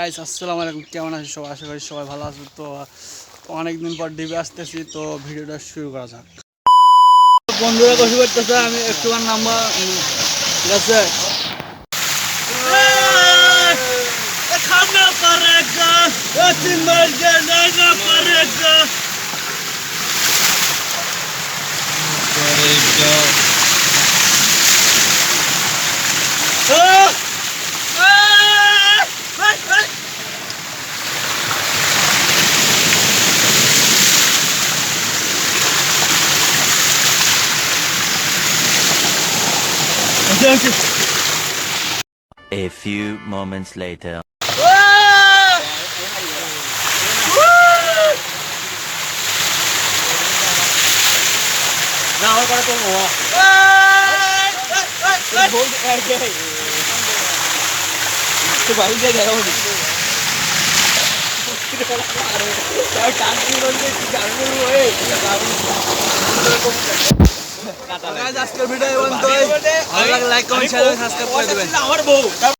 Guys আসসালামু আলাইকুম, কেমন আছেন সবাই? আশা করি সবাই ভালো আছে। তো অনেকদিন পর ডিবি আসতেছি, তো ভিডিওটা শুরু করা যাক। বন্ধুরা কষ্ট করতেছে, আমি একটু নাম্বার ঠিক আছে। A few moments later. না আমার করে করবো আজকের video like comment share subscribe করে দিবেন।